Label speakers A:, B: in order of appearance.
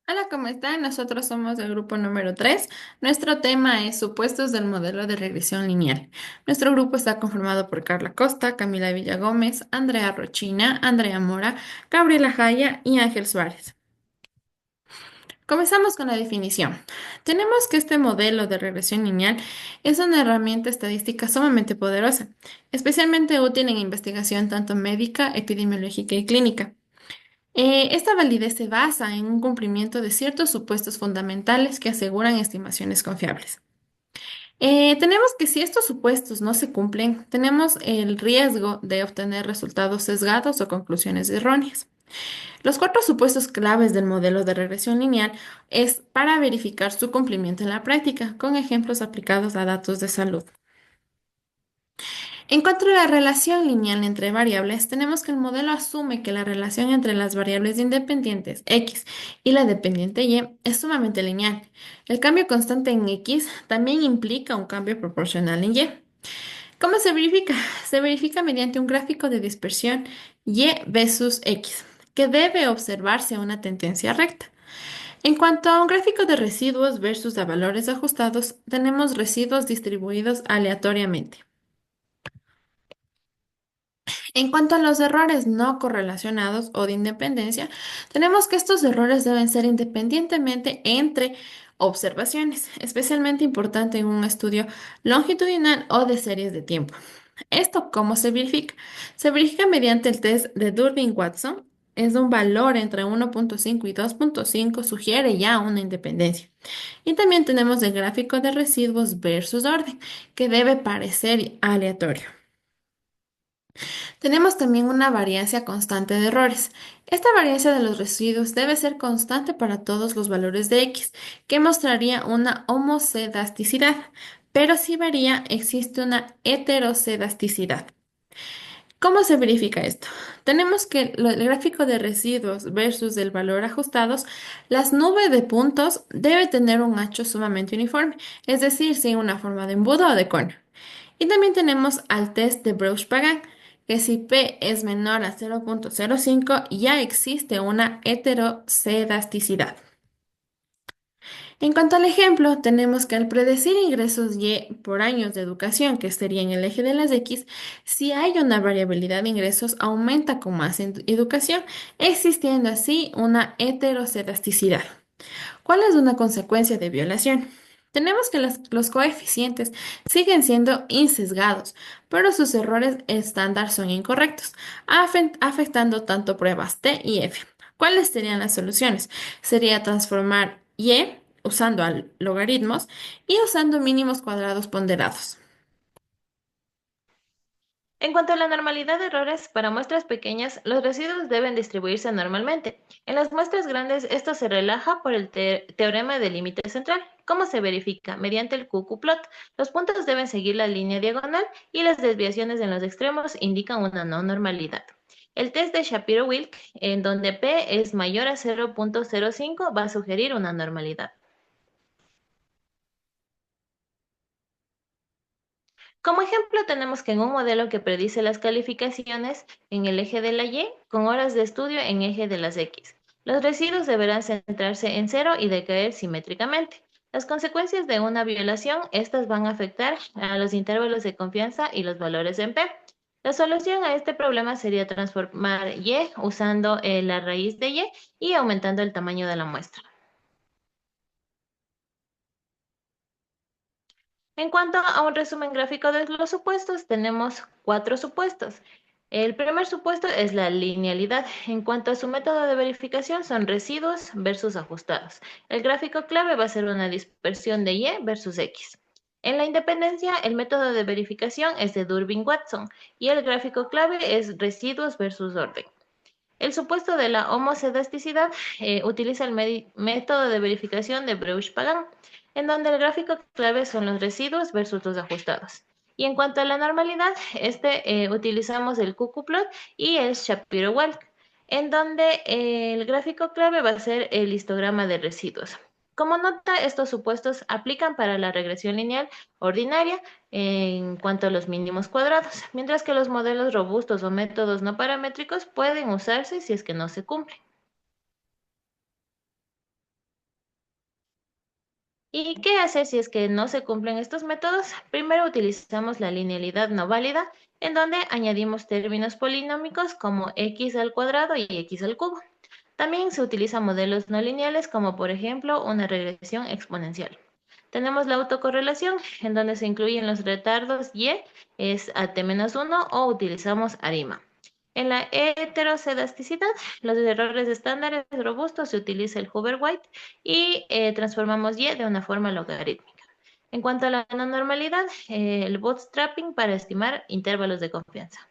A: Hola, ¿cómo están? Nosotros somos del grupo número 3. Nuestro tema es supuestos del modelo de regresión lineal. Nuestro grupo está conformado por Carla Costa, Camila Villagómez, Andrea Rochina, Andrea Mora, Gabriela Jaya y Ángel Suárez. Comenzamos con la definición. Tenemos que este modelo de regresión lineal es una herramienta estadística sumamente poderosa, especialmente útil en investigación tanto médica, epidemiológica y clínica. Esta validez se basa en un cumplimiento de ciertos supuestos fundamentales que aseguran estimaciones confiables. Tenemos que si estos supuestos no se cumplen, tenemos el riesgo de obtener resultados sesgados o conclusiones erróneas. Los cuatro supuestos claves del modelo de regresión lineal es para verificar su cumplimiento en la práctica, con ejemplos aplicados a datos de salud. En cuanto a la relación lineal entre variables, tenemos que el modelo asume que la relación entre las variables independientes x y la dependiente y es sumamente lineal. El cambio constante en x también implica un cambio proporcional en y. ¿Cómo se verifica? Se verifica mediante un gráfico de dispersión y versus x, que debe observarse una tendencia recta. En cuanto a un gráfico de residuos versus a valores ajustados, tenemos residuos distribuidos aleatoriamente. En cuanto a los errores no correlacionados o de independencia, tenemos que estos errores deben ser independientemente entre observaciones, especialmente importante en un estudio longitudinal o de series de tiempo. ¿Esto cómo se verifica? Se verifica mediante el test de Durbin-Watson. Es un valor entre 1.5 y 2.5, sugiere ya una independencia. Y también tenemos el gráfico de residuos versus orden, que debe parecer aleatorio. Tenemos también una variancia constante de errores. Esta variancia de los residuos debe ser constante para todos los valores de x, que mostraría una homocedasticidad, pero si varía, existe una heterocedasticidad. ¿Cómo se verifica esto? Tenemos que el gráfico de residuos versus el valor ajustados, las nubes de puntos debe tener un ancho sumamente uniforme, es decir, sin una forma de embudo o de cono. Y también tenemos al test de Breusch-Pagan, que si P es menor a 0.05 ya existe una heterocedasticidad. En cuanto al ejemplo, tenemos que al predecir ingresos Y por años de educación, que sería en el eje de las X, si hay una variabilidad de ingresos, aumenta con más educación, existiendo así una heterocedasticidad. ¿Cuál es una consecuencia de violación? Tenemos que los coeficientes siguen siendo insesgados, pero sus errores estándar son incorrectos, afectando tanto pruebas T y F. ¿Cuáles serían las soluciones? Sería transformar Y usando logaritmos y usando mínimos cuadrados ponderados.
B: En cuanto a la normalidad de errores, para muestras pequeñas, los residuos deben distribuirse normalmente. En las muestras grandes, esto se relaja por el teorema del límite central. ¿Cómo se verifica? Mediante el QQ-plot. Los puntos deben seguir la línea diagonal y las desviaciones en los extremos indican una no normalidad. El test de Shapiro-Wilk, en donde P es mayor a 0.05, va a sugerir una normalidad. Como ejemplo, tenemos que en un modelo que predice las calificaciones en el eje de la Y, con horas de estudio en eje de las X. Los residuos deberán centrarse en cero y decaer simétricamente. Las consecuencias de una violación, estas van a afectar a los intervalos de confianza y los valores en P. La solución a este problema sería transformar Y usando la raíz de Y aumentando el tamaño de la muestra. En cuanto a un resumen gráfico de los supuestos, tenemos cuatro supuestos. El primer supuesto es la linealidad. En cuanto a su método de verificación, son residuos versus ajustados. El gráfico clave va a ser una dispersión de Y versus X. En la independencia, el método de verificación es de Durbin-Watson y el gráfico clave es residuos versus orden. El supuesto de la homocedasticidad utiliza el método de verificación de Breusch-Pagan, en donde el gráfico clave son los residuos versus los ajustados. Y en cuanto a la normalidad, utilizamos el QQ-plot y el Shapiro-Wilk, en donde el gráfico clave va a ser el histograma de residuos. Como nota, estos supuestos aplican para la regresión lineal ordinaria en cuanto a los mínimos cuadrados, mientras que los modelos robustos o métodos no paramétricos pueden usarse si es que no se cumplen. ¿Y qué hacer si es que no se cumplen estos métodos? Primero utilizamos la linealidad no válida, en donde añadimos términos polinómicos como x al cuadrado y x al cubo. También se utilizan modelos no lineales como por ejemplo una regresión exponencial. Tenemos la autocorrelación, en donde se incluyen los retardos y, es AT-1 o utilizamos ARIMA. En la heterocedasticidad, los errores estándares robustos se utiliza el Hoover-White y transformamos Y de una forma logarítmica. En cuanto a la no normalidad, el bootstrapping para estimar intervalos de confianza.